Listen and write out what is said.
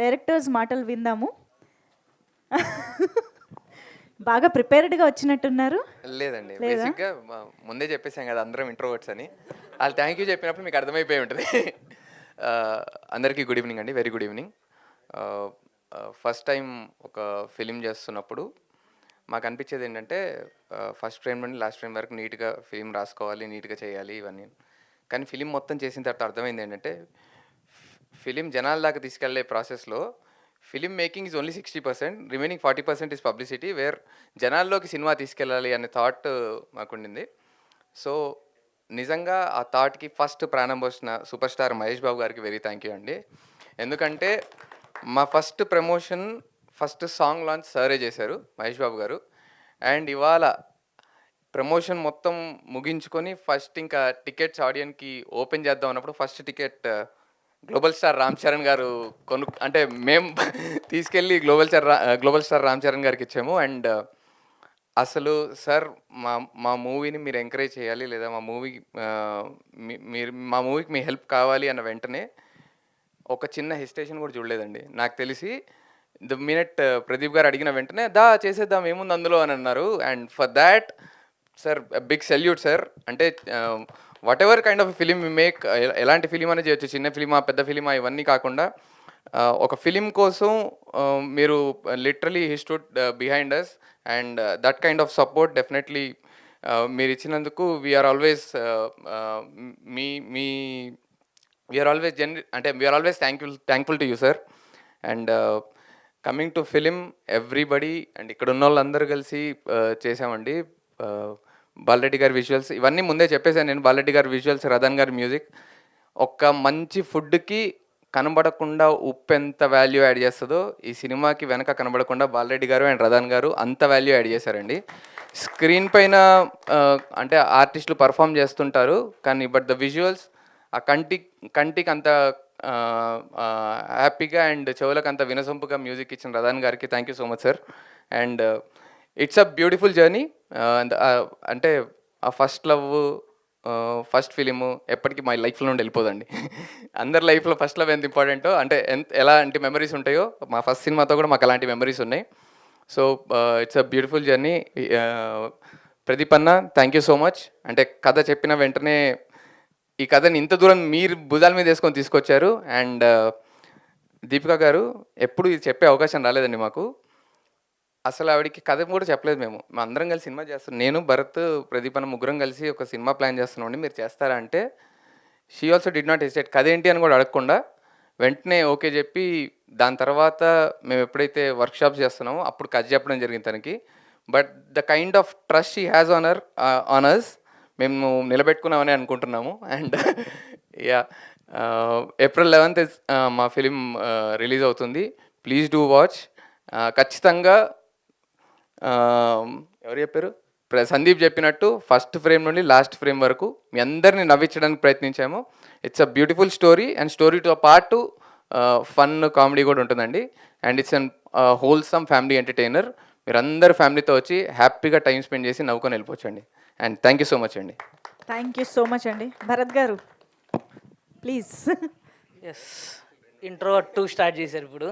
Directors మాటలు విందాము. బాగా ప్రిపేర్డ్గా వచ్చినట్టున్నారు. లేదండి, లేదా? బేసిక్గా ముందే చెప్పేసాం కదా అందరం ఇంట్రోవర్ట్స్ అని. వాళ్ళు థ్యాంక్ యూ చెప్పినప్పుడు మీకు అర్థమైపోయి ఉంటుంది. అందరికీ గుడ్ ఈవినింగ్ అండి, very good evening. First time ఒక ఫిలిం చేస్తున్నప్పుడు మాకు అనిపించేది ఏంటంటే ఫస్ట్ ఫ్రేమ్ నుండి లాస్ట్ ఫ్రేమ్ వరకు నీట్గా ఫిలిం రాసుకోవాలి, నీట్గా చేయాలి ఇవన్నీ. కానీ ఫిలిం మొత్తం చేసిన తర్వాత అర్థమైంది ఏంటంటే ఫిలిం జనాల దాకా తీసుకెళ్లే ప్రాసెస్లో film making is only 60%, remaining 40% is publicity, where జనాల్లోకి సినిమా తీసుకెళ్ళాలి అనే థాట్ మాకుండింది. సో నిజంగా ఆ థాట్కి ఫస్ట్ ప్రాణం పోసిన సూపర్ స్టార్ మహేష్ బాబు గారికి వెరీ థ్యాంక్ యూ అండి. ఎందుకంటే మా first promotion, first song launch సరే చేశారు మహేష్ బాబు గారు. అండ్ ఇవాళ ప్రమోషన్ మొత్తం ముగించుకొని ఫస్ట్ ఇంకా టికెట్స్ ఆడియన్కి ఓపెన్ చేద్దాం అన్నప్పుడు first ticket global star Ram Charan గారు అంటే మేము తీసుకెళ్ళి గ్లోబల్ స్టార్ రామ్ చరణ్ గారికి ఇచ్చాము. అండ్ అసలు సార్ మా మూవీని మీరు ఎంకరేజ్ చేయాలి, లేదా మా మూవీకి మీ హెల్ప్ కావాలి అన్న వెంటనే ఒక చిన్న హెసిటేషన్ కూడా చూడలేదండి. నాకు తెలిసి ద మినిట్ ప్రదీప్ గారు అడిగిన వెంటనే చేసేద్దాం ఏముంది అందులో అని అన్నారు. And for that sir big salute sir. అంటే whatever kind of film make, ఎలాంటి ఫిలిం అనేది చేయొచ్చు, చిన్న ఫిలిమా పెద్ద ఫిలిమా ఇవన్నీ కాకుండా ఒక ఫిలిం కోసం మీరు literally he stood behind us. And that kind of support definitely మీరు ఇచ్చినందుకు we are always we are always thankful to you sir. And coming to film everybody, and ఇక్కడ ఉన్న వాళ్ళందరూ కలిసి చేసామండి. బాలరెడ్డి గారి విజువల్స్ ఇవన్నీ ముందే చెప్పేశాను నేను. బాలరెడ్డి గారి విజువల్స్, రదన్ గారి మ్యూజిక్. ఒక మంచి ఫుడ్కి కనబడకుండా ఉప్పు ఎంత వాల్యూ యాడ్ చేస్తుందో ఈ సినిమాకి వెనక కనబడకుండా బాలరెడ్డి గారు అండ్ రదన్ గారు అంత వాల్యూ యాడ్ చేశారండి. స్క్రీన్ పైన అంటే ఆర్టిస్టులు పర్ఫామ్ చేస్తుంటారు కానీ బట్ ద విజువల్స్ ఆ కంటికి అంత హ్యాపీగా అండ్ చెవులకు అంత వినసొంపుగా మ్యూజిక్ ఇచ్చిన రదన్ గారికి thank you so much sir. And it's a beautiful journey. అంటే ఆ ఫస్ట్ లవ్, ఫస్ట్ ఫిలిము ఎప్పటికీ మా లైఫ్లో నుండి వెళ్ళిపోదండి. అందరి లైఫ్లో ఫస్ట్ లవ్ ఎంత ఇంపార్టెంటో, అంటే ఎలాంటి మెమరీస్ ఉంటాయో మా ఫస్ట్ సినిమాతో కూడా మాకు అలాంటి మెమరీస్ ఉన్నాయి. So it's a beautiful journey. Pradeep అన్న థ్యాంక్ యూ సో మచ్. అంటే కథ చెప్పిన వెంటనే ఈ కథని ఇంత దూరం మీరు భుజాల మీద వేసుకొని తీసుకొచ్చారు. అండ్ దీపిక గారు ఎప్పుడు ఇది చెప్పే అవకాశం రాలేదండి మాకు. అసలు ఆవిడకి కథ కూడా చెప్పలేదు. మేము అందరం కలిసి సినిమా చేస్తున్నాం, నేను భరత్ ప్రదీప్ అన్న ముగ్గురం కలిసి ఒక సినిమా ప్లాన్ చేస్తున్నామండి, మీరు చేస్తారా అంటే she also did not hesitate. కథ ఏంటి అని కూడా అడగకుండా వెంటనే ఓకే చెప్పి దాని తర్వాత మేము ఎప్పుడైతే వర్క్షాప్స్ చేస్తున్నామో అప్పుడు కథ చెప్పడం జరిగింది తనకి. But the kind of trust she has on us మేము నిలబెట్టుకున్నామని అనుకుంటున్నాము. అండ్ యా, April 11th మా ఫిలిం రిలీజ్ అవుతుంది. Please do watch. ఖచ్చితంగా ఎవరు చెప్పారు, సందీప్ చెప్పినట్టు ఫస్ట్ ఫ్రేమ్ నుండి లాస్ట్ ఫ్రేమ్ వరకు మీ అందరినీ నవ్వించడానికి ప్రయత్నించాము. It's a beautiful story, and స్టోరీతో పాటు ఫన్ కామెడీ కూడా ఉంటుందండి. And it's an wholesome family entertainer. మీరు అందరు ఫ్యామిలీతో వచ్చి హ్యాపీగా టైం స్పెండ్ చేసి నవ్వుకొని వెళ్ళిపోవచ్చండి. And thank you so much అండి. థ్యాంక్ యూ సో మచ్ అండి. భరత్ గారు ప్లీజ్. ఎస్, ఇంట్రో 2 స్టార్ట్ చేశారు ఇప్పుడు.